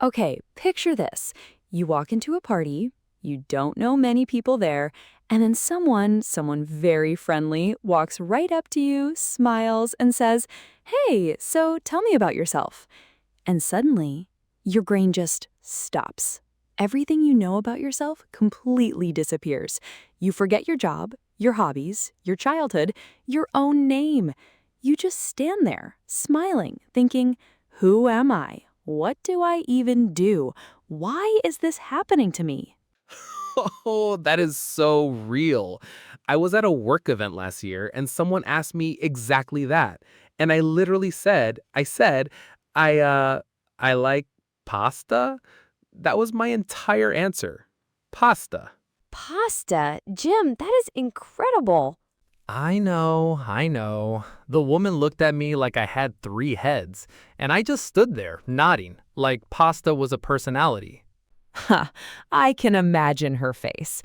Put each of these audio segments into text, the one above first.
Okay, picture this. You walk into a party, you don't know many people there, and then someone very friendly, walks right up to you, smiles, and says, "Hey, so tell me about yourself." And suddenly, your brain just stops. Everything you know about yourself completely disappears. You forget your job, your hobbies, your childhood, your own name. You just stand there, smiling, thinking, who am I? What do I even do? Why is this happening to me? Oh, that is so real. I was at a work event last year and someone asked me exactly that. And I literally said, I uh I like pasta. That was my entire answer. Pasta. Pasta? Jim, that is incredible. I know. The woman looked at me like I had three heads, and I just stood there, nodding, like pasta was a personality. Ha, I can imagine her face.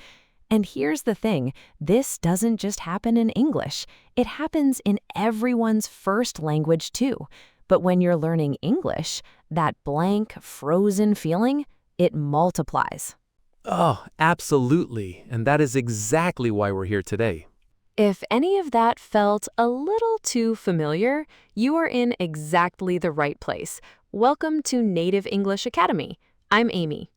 And here's the thing, this doesn't just happen in English. It happens in everyone's first language too. But when you're learning English, that blank, frozen feeling, it multiplies. Oh, absolutely. And that is exactly why we're here today. If any of that felt a little too familiar, you are in exactly the right place. Welcome to Native English Academy. I'm Amy.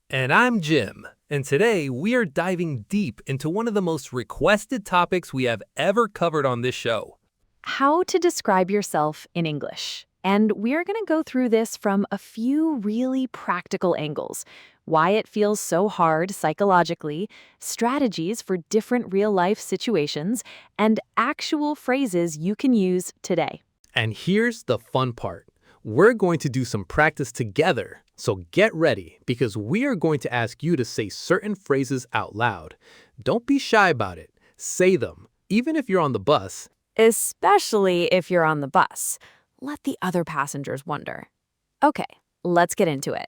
And I'm Jim. And today we are diving deep into one of the most requested topics we have ever covered on this show. How to describe yourself in English. And we're going to go through this from a few really practical angles. Why it feels so hard psychologically, strategies for different real-life situations, and actual phrases you can use today. And here's the fun part. We're going to do some practice together. So get ready because we are going to ask you to say certain phrases out loud. Don't be shy about it. Say them, even if you're on the bus. Especially if you're on the bus. Let the other passengers wonder. Okay, let's get into it.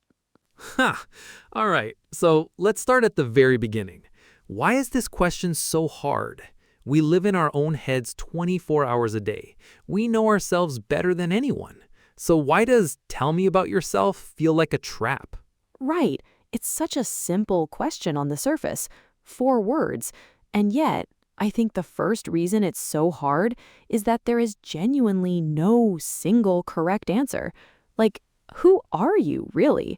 Ha! All right, so let's start at the very beginning. Why is this question so hard? We live in our own heads 24 hours a day. We know ourselves better than anyone. So why does tell me about yourself feel like a trap? Right, it's such a simple question on the surface. 4 words. And yet, I think the first reason it's so hard is that there is genuinely no single correct answer. Like, who are you, really?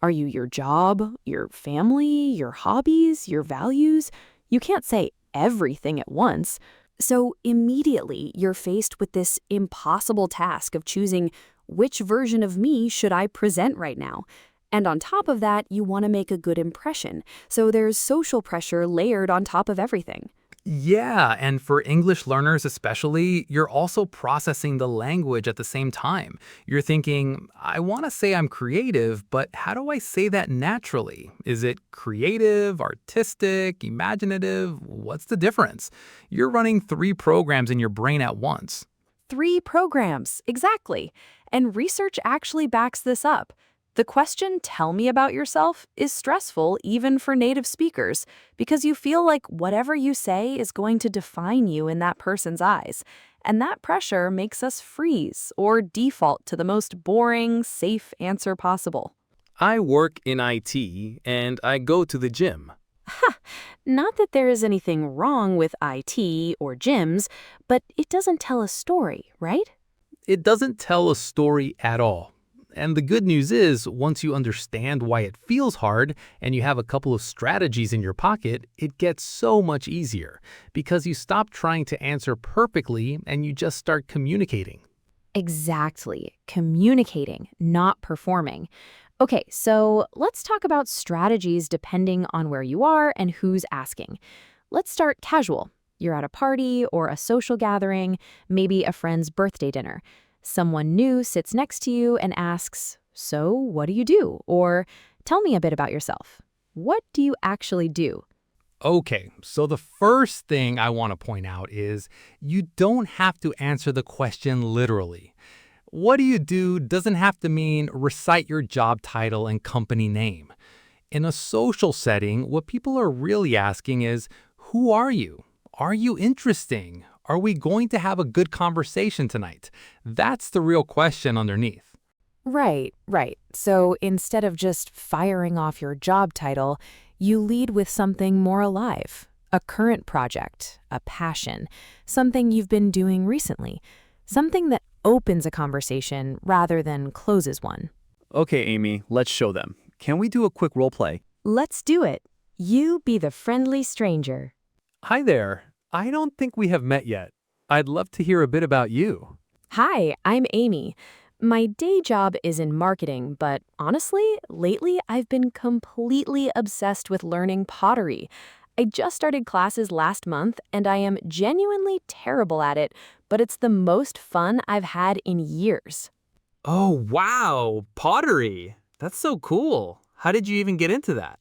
Are you your job, your family, your hobbies, your values? You can't say everything at once. So immediately you're faced with this impossible task of choosing which version of me should I present right now. And on top of that, you want to make a good impression. So there's social pressure layered on top of everything. Yeah, and for English learners especially, you're also processing the language at the same time. You're thinking, I want to say I'm creative, but how do I say that naturally? Is it creative, artistic, imaginative? What's the difference? You're running three programs in your brain at once. 3 programs, exactly. And research actually backs this up. The question, tell me about yourself, is stressful even for native speakers because you feel like whatever you say is going to define you in that person's eyes. And that pressure makes us freeze or default to the most boring, safe answer possible. I work in IT and I go to the gym. Ha! Not that there is anything wrong with IT or gyms, but it doesn't tell a story, right? It doesn't tell a story at all. And the good news is, once you understand why it feels hard and you have a couple of strategies in your pocket, it gets so much easier because you stop trying to answer perfectly and you just start communicating. Exactly. Communicating, not performing. Okay, so let's talk about strategies depending on where you are and who's asking. Let's start casual. You're at a party or a social gathering, maybe a friend's birthday dinner. Someone new sits next to you and asks, "So, what do you do?" Or, "Tell me a bit about yourself." What do you actually do? Okay, so the first thing I want to point out is you don't have to answer the question literally. What do you do doesn't have to mean recite your job title and company name. In a social setting, what people are really asking is, who are you? Are you interesting? Are we going to have a good conversation tonight? That's the real question underneath. Right, right. So instead of just firing off your job title, you lead with something more alive. A current project, a passion, something you've been doing recently, something that opens a conversation rather than closes one. Okay, Amy, let's show them. Can we do a quick role play? Let's do it. You be the friendly stranger. Hi there. I don't think we have met yet. I'd love to hear a bit about you. Hi, I'm Amy. My day job is in marketing, but honestly, lately I've been completely obsessed with learning pottery. I just started classes last month and I am genuinely terrible at it, but it's the most fun I've had in years. Oh, wow, pottery. That's so cool. How did you even get into that?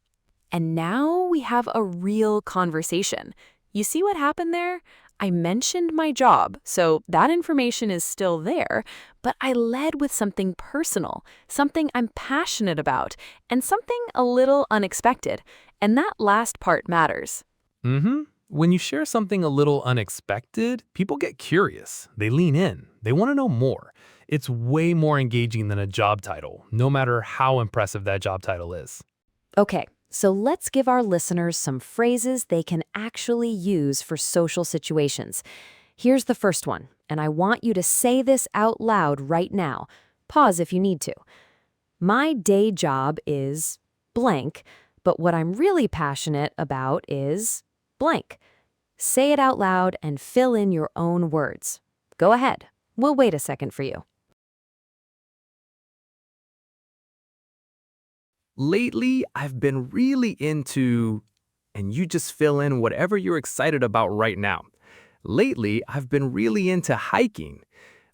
And now we have a real conversation. You see what happened there? I mentioned my job, so that information is still there, but I led with something personal, something I'm passionate about, and something a little unexpected. And that last part matters. Mm-hmm. When you share something a little unexpected, people get curious. They lean in. They want to know more. It's way more engaging than a job title, no matter how impressive that job title is. Okay, so let's give our listeners some phrases they can actually use for social situations. Here's the first one, and I want you to say this out loud right now. Pause if you need to. My day job is blank, but what I'm really passionate about is blank. Say it out loud and fill in your own words. Go ahead. We'll wait a second for you. Lately, I've been really into, and you just fill in whatever you're excited about right now. Lately, I've been really into hiking.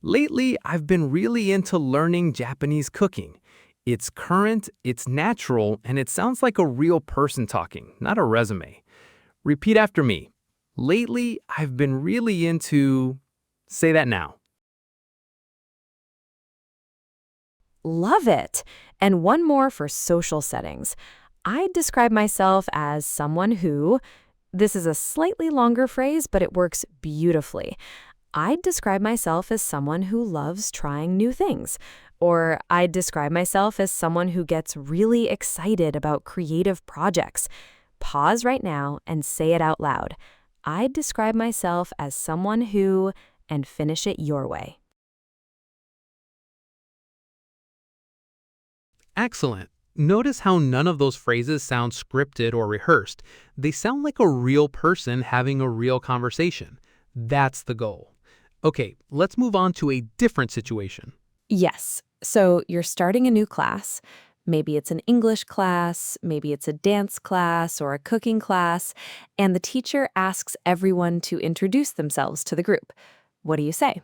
Lately, I've been really into learning Japanese cooking. It's current, it's natural, and it sounds like a real person talking, not a resume. Repeat after me. Lately, I've been really into. Say that now. Love it. And one more for social settings. I describe myself as someone who, this is a slightly longer phrase, but it works beautifully. I describe myself as someone who loves trying new things. Or I describe myself as someone who gets really excited about creative projects. Pause right now and say it out loud. I describe myself as someone who, and finish it your way. Excellent. Notice how none of those phrases sound scripted or rehearsed. They sound like a real person having a real conversation. That's the goal. Okay, let's move on to a different situation. Yes. So you're starting a new class. Maybe it's an English class, maybe it's a dance class or a cooking class, and the teacher asks everyone to introduce themselves to the group. What do you say?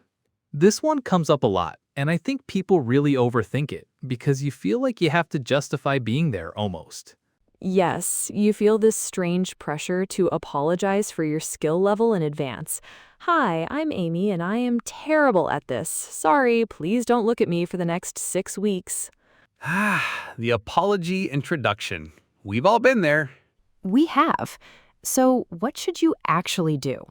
This one comes up a lot, and I think people really overthink it because you feel like you have to justify being there almost. Yes, you feel this strange pressure to apologize for your skill level in advance. Hi, I'm Amy and I am terrible at this. Sorry, please don't look at me for the next 6 weeks. The apology introduction. We've all been there. We have. So, what should you actually do?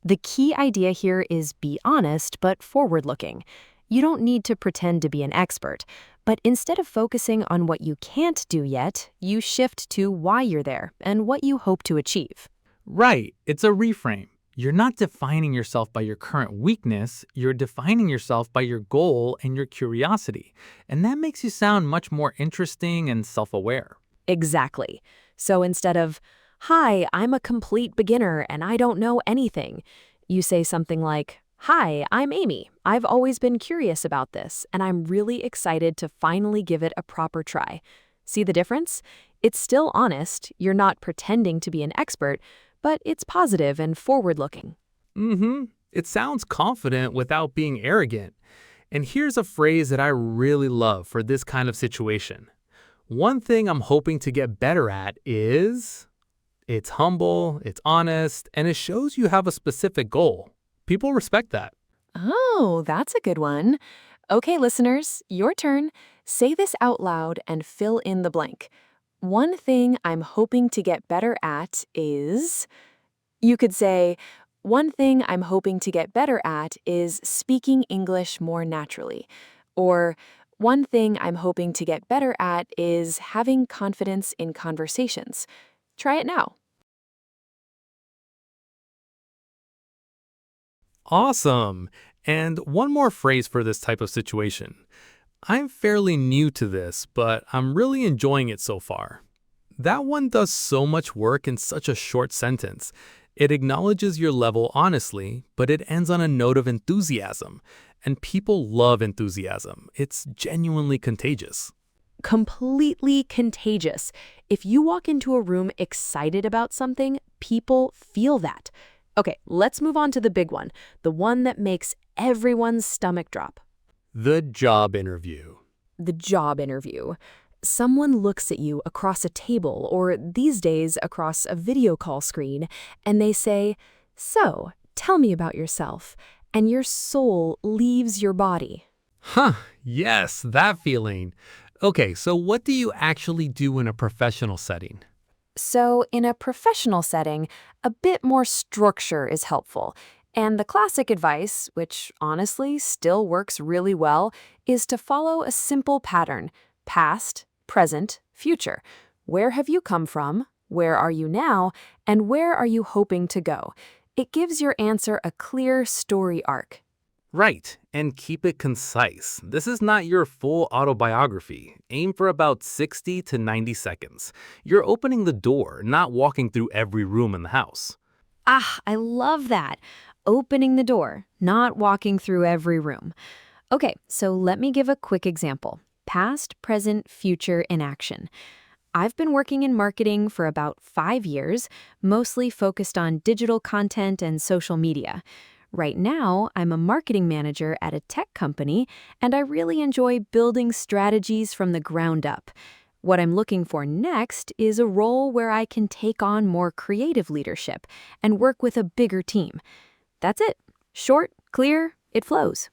The key idea here is be honest but forward-looking. You don't need to pretend to be an expert, but instead of focusing on what you can't do yet, you shift to why you're there and what you hope to achieve. Right, it's a reframe. You're not defining yourself by your current weakness, you're defining yourself by your goal and your curiosity. And that makes you sound much more interesting and self-aware. Exactly. So instead of, "Hi, I'm a complete beginner and I don't know anything," you say something like, "Hi, I'm Amy. I've always been curious about this, and I'm really excited to finally give it a proper try." See the difference? It's still honest, you're not pretending to be an expert, but it's positive and forward-looking. Mm-hmm. It sounds confident without being arrogant. And here's a phrase that I really love for this kind of situation. One thing I'm hoping to get better at is. It's humble, it's honest, and it shows you have a specific goal. People respect that. Oh, that's a good one. Okay, listeners, your turn. Say this out loud and fill in the blank. One thing I'm hoping to get better at is. You could say, one thing I'm hoping to get better at is speaking English more naturally. Or, One thing I'm hoping to get better at is having confidence in conversations. Try it now. Awesome. And one more phrase for this type of situation. I'm fairly new to this, but I'm really enjoying it so far. That one does so much work in such a short sentence. It acknowledges your level honestly, but it ends on a note of enthusiasm. And people love enthusiasm. It's genuinely contagious. Completely contagious. If you walk into a room excited about something, people feel that. Okay, let's move on to the big one, the one that makes everyone's stomach drop. The job interview. The job interview. Someone looks at you across a table or these days across a video call screen and they say, "So, tell me about yourself," and your soul leaves your body. Huh, yes, that feeling. Okay, so what do you actually do in a professional setting? So, in a professional setting, a bit more structure is helpful. And the classic advice, which honestly still works really well, is to follow a simple pattern: past, present, future. Where have you come from? Where are you now? And where are you hoping to go? It gives your answer a clear story arc. Right, and keep it concise. This is not your full autobiography. Aim for about 60 to 90 seconds. You're opening the door, not walking through every room in the house. Ah, I love that. Opening the door, not walking through every room. Okay, so let me give a quick example. Past, present, future in action. I've been working in marketing for about 5 years, mostly focused on digital content and social media. Right now, I'm a marketing manager at a tech company, and I really enjoy building strategies from the ground up. What I'm looking for next is a role where I can take on more creative leadership and work with a bigger team. That's it. Short, clear, it flows.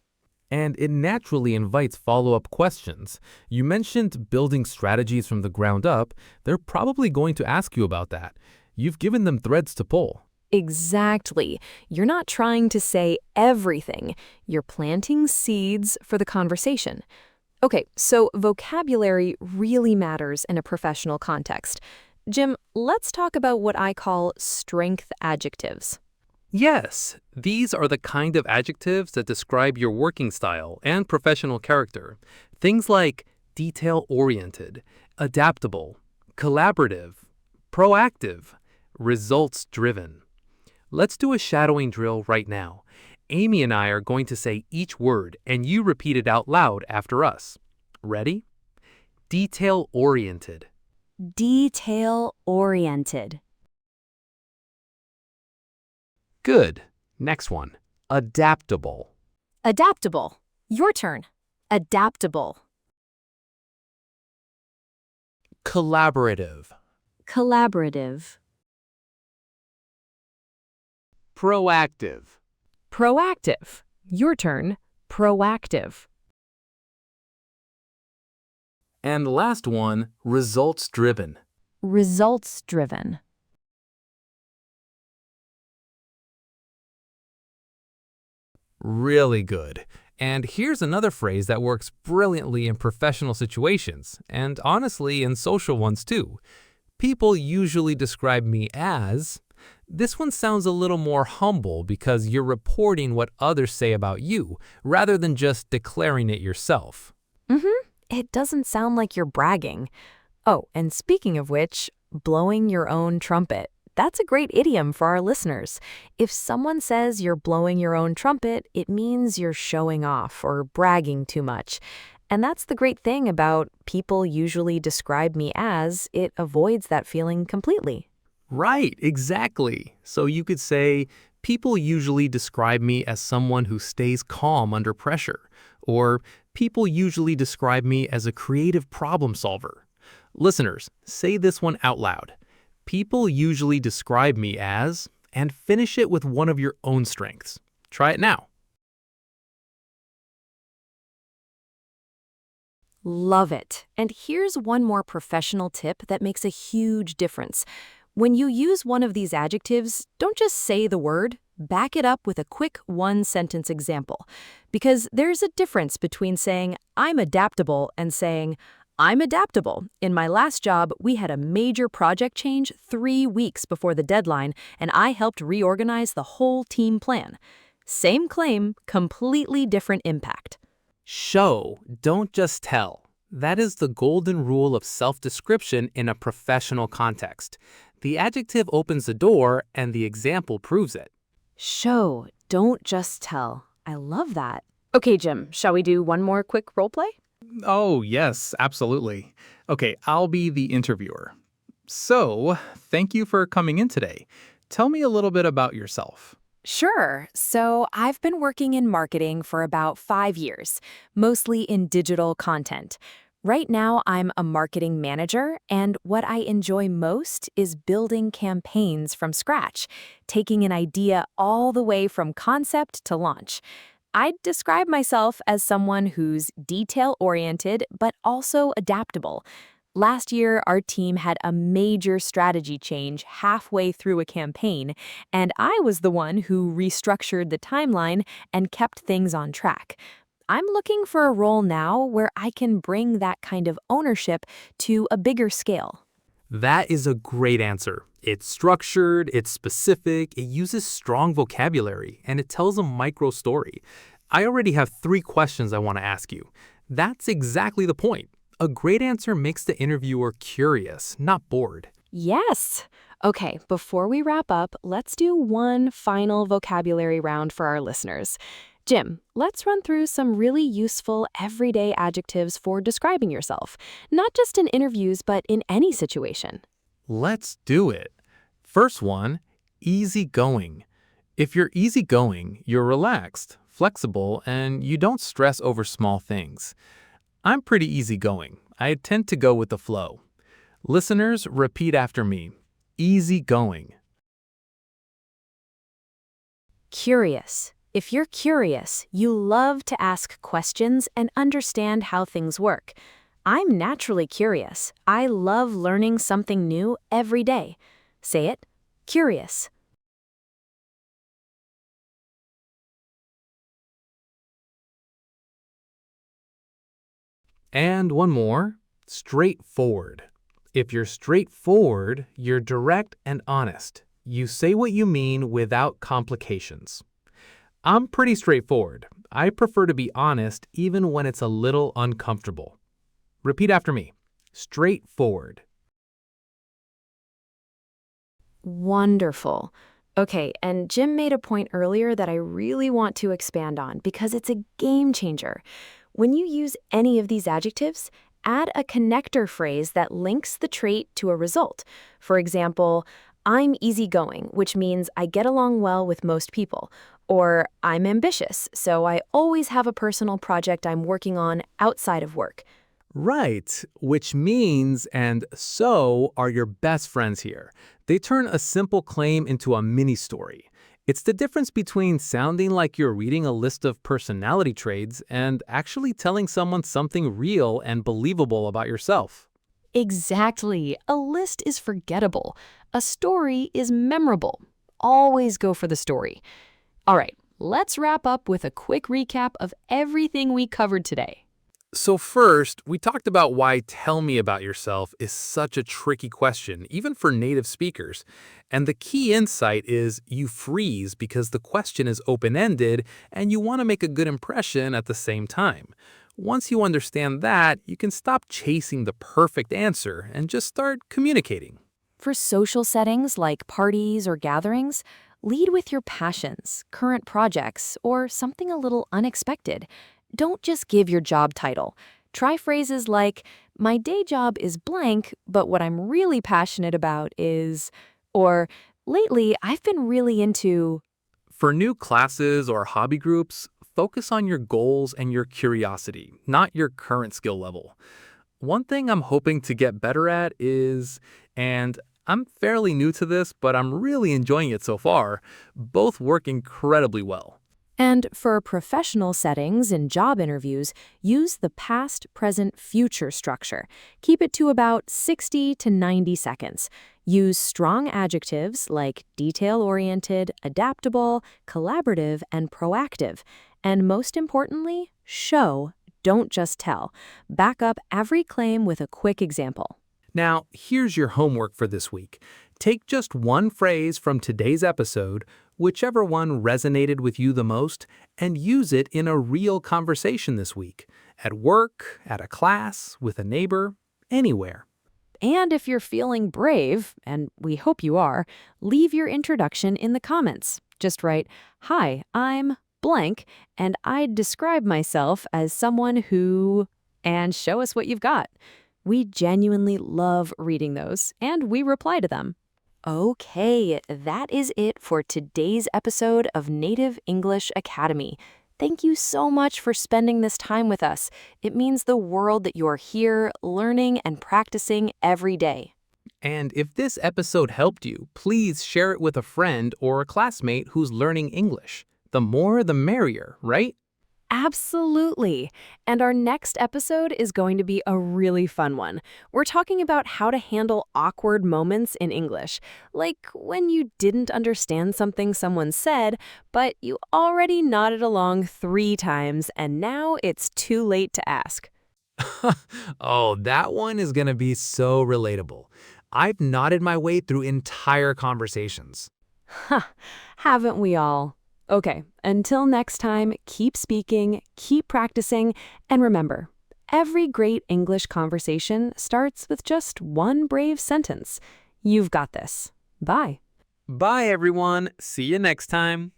And it naturally invites follow-up questions. You mentioned building strategies from the ground up. They're probably going to ask you about that. You've given them threads to pull. Exactly. You're not trying to say everything. You're planting seeds for the conversation. Okay, so vocabulary really matters in a professional context. Jim, let's talk about what I call strength adjectives. Yes, these are the kind of adjectives that describe your working style and professional character. Things like detail-oriented, adaptable, collaborative, proactive, results-driven. Let's do a shadowing drill right now. Amy and I are going to say each word and you repeat it out loud after us. Ready? Detail-oriented. Detail-oriented. Good. Next one. Adaptable. Adaptable. Your turn. Adaptable. Collaborative. Collaborative. Proactive. Proactive. Your turn. Proactive. And last one, results-driven. Results-driven. Really good. And here's another phrase that works brilliantly in professional situations, and honestly in social ones too. People usually describe me as... This one sounds a little more humble because you're reporting what others say about you, rather than just declaring it yourself. It doesn't sound like you're bragging. Oh, and speaking of which, blowing your own trumpet. That's a great idiom for our listeners. If someone says you're blowing your own trumpet, it means you're showing off or bragging too much. And that's the great thing about people usually describe me as, it avoids that feeling completely. Right, exactly. So you could say, people usually describe me as someone who stays calm under pressure, or people usually describe me as a creative problem solver. Listeners, say this one out loud. People usually describe me as, and finish it with one of your own strengths. Try it now. Love it. And here's one more professional tip that makes a huge difference. When you use one of these adjectives, don't just say the word, back it up with a quick one-sentence example. because there's a difference between saying, I'm adaptable, and saying, I'm adaptable. In my last job, we had a major project change 3 weeks before the deadline, and I helped reorganize the whole team plan. Same claim, completely different impact. Show, don't just tell. That is the golden rule of self-description in a professional context. The adjective opens the door, and the example proves it. Show, don't just tell. I love that. Okay, Jim, shall we do one more quick role play? Oh, yes, absolutely. Okay, I'll be the interviewer. So, thank you for coming in today. Tell me a little bit about yourself. Sure. So I've been working in marketing for about 5 years, mostly in digital content. Right now, I'm a marketing manager, and what I enjoy most is building campaigns from scratch, taking an idea all the way from concept to launch. I'd describe myself as someone who's detail-oriented but also adaptable. Last year, our team had a major strategy change halfway through a campaign, and I was the one who restructured the timeline and kept things on track. I'm looking for a role now where I can bring that kind of ownership to a bigger scale. That is a great answer. It's structured, it's specific, it uses strong vocabulary, and it tells a micro story. I already have 3 questions I want to ask you. That's exactly the point. A great answer makes the interviewer curious, not bored. Yes. Okay, before we wrap up, let's do one final vocabulary round for our listeners. Jim, let's run through some really useful everyday adjectives for describing yourself, not just in interviews, but in any situation. Let's do it. First one, easygoing. If you're easygoing, you're relaxed, flexible, and you don't stress over small things. I'm pretty easygoing. I tend to go with the flow. Listeners, repeat after me. Easygoing. Curious. If you're curious, you love to ask questions and understand how things work. I'm naturally curious. I love learning something new every day. Say it. Curious. And one more, straightforward. If you're straightforward, you're direct and honest. You say what you mean without complications. I'm pretty straightforward. I prefer to be honest even when it's a little uncomfortable. Repeat after me. Straightforward. Wonderful. Okay, and Jim made a point earlier that I really want to expand on because it's a game changer. When you use any of these adjectives, add a connector phrase that links the trait to a result. For example, I'm easygoing, which means I get along well with most people. Or I'm ambitious, so I always have a personal project I'm working on outside of work. Right, which means and so are your best friends here. They turn a simple claim into a mini story. It's the difference between sounding like you're reading a list of personality traits and actually telling someone something real and believable about yourself. Exactly. A list is forgettable. A story is memorable. Always go for the story. All right, let's wrap up with a quick recap of everything we covered today. So first, we talked about why tell me about yourself is such a tricky question, even for native speakers. And the key insight is you freeze because the question is open-ended and you want to make a good impression at the same time. Once you understand that, you can stop chasing the perfect answer and just start communicating. For social settings like parties or gatherings, lead with your passions, current projects, or something a little unexpected. Don't just give your job title. Try phrases like, my day job is blank, but what I'm really passionate about is, or lately I've been really into. For new classes or hobby groups, focus on your goals and your curiosity, not your current skill level. One thing I'm hoping to get better at is, and I'm fairly new to this, but I'm really enjoying it so far, both work incredibly well. And for professional settings and job interviews, use the past, present, future structure. Keep it to about 60 to 90 seconds. Use strong adjectives like detail-oriented, adaptable, collaborative, and proactive. And most importantly, show, don't just tell. Back up every claim with a quick example. Now, here's your homework for this week. Take just one phrase from today's episode, whichever one resonated with you the most, and use it in a real conversation this week. At work, at a class, with a neighbor, anywhere. And if you're feeling brave, and we hope you are, leave your introduction in the comments. Just write, "Hi, I'm blank, and I'd describe myself as someone who," and show us what you've got. We genuinely love reading those, and we reply to them. Okay, that is it for today's episode of Native English Academy. Thank you so much for spending this time with us. It means the world that you're here, learning and practicing every day. And if this episode helped you, please share it with a friend or a classmate who's learning English. The more, the merrier, right? Absolutely. And our next episode is going to be a really fun one. We're talking about how to handle awkward moments in English, like when you didn't understand something someone said, but you already nodded along 3 times and now it's too late to ask. Oh, that one is going to be so relatable. I've nodded my way through entire conversations. Haven't we all? Okay, until next time, keep speaking, keep practicing, and remember, every great English conversation starts with just one brave sentence. You've got this. Bye. Bye, everyone. See you next time.